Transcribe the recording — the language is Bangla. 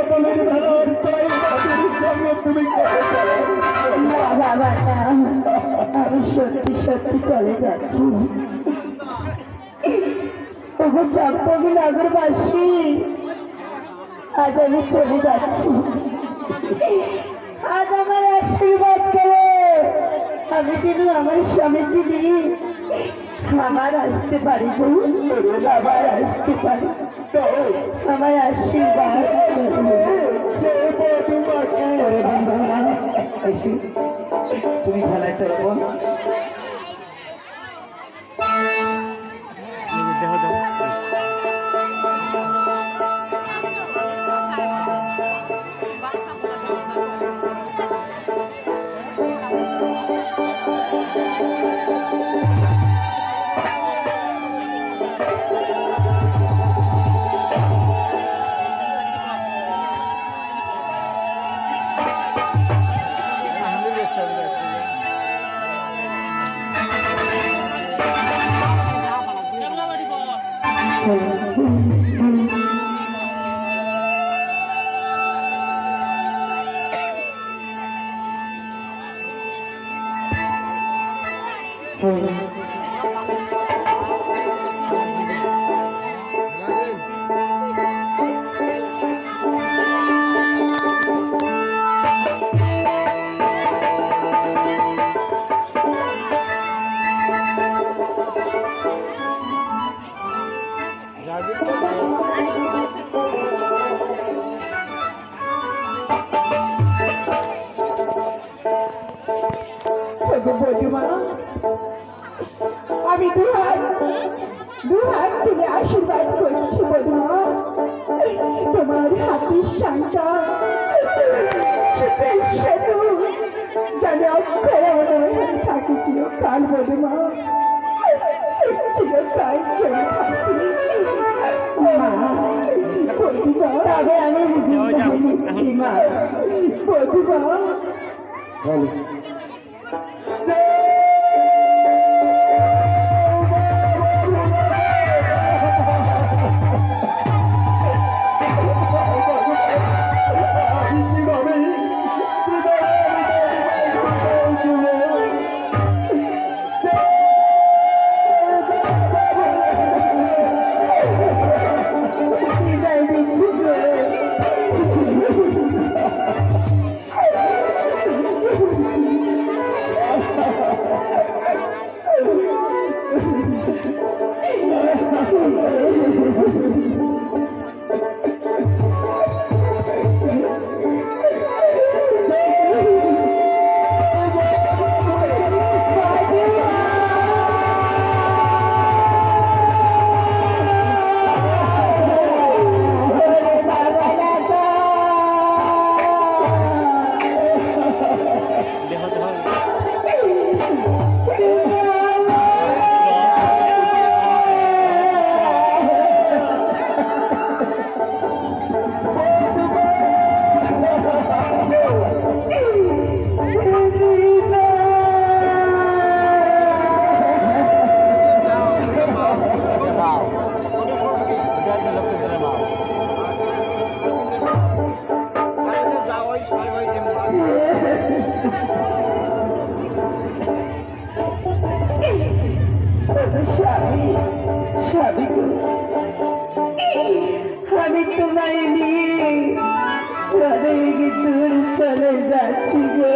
সকলের ভালোর চাই তাদের সঙ্গে তুমি না বাবা না, আমি সত্যি সত্যি চলে যাচ্ছি। তবু চম্পকি নগরবাসী, আজ আমি চলে যাচ্ছি। আজ আমার আশীর্বাদ করে আমি যেন আমার স্বামীকে নিয়ে আমার আসতে পারি, আবার আসতে পারি। আমার আশীর্বাদ তুমি খেলায় চলো বোন। আমি দুহাত তুলে আশীর্বাদ করছি বধুমা, তোমার হাতের সন্তান সেতু যেন অক্ষরে মনে থাকে চিরকাল বধুমা, চিরকাল চলে থাকি। তবে আমি নিচ্ছি মা, বধুমা। আমি তোমায় নিয়ে অনেক দূর চলে যাচ্ছি গো।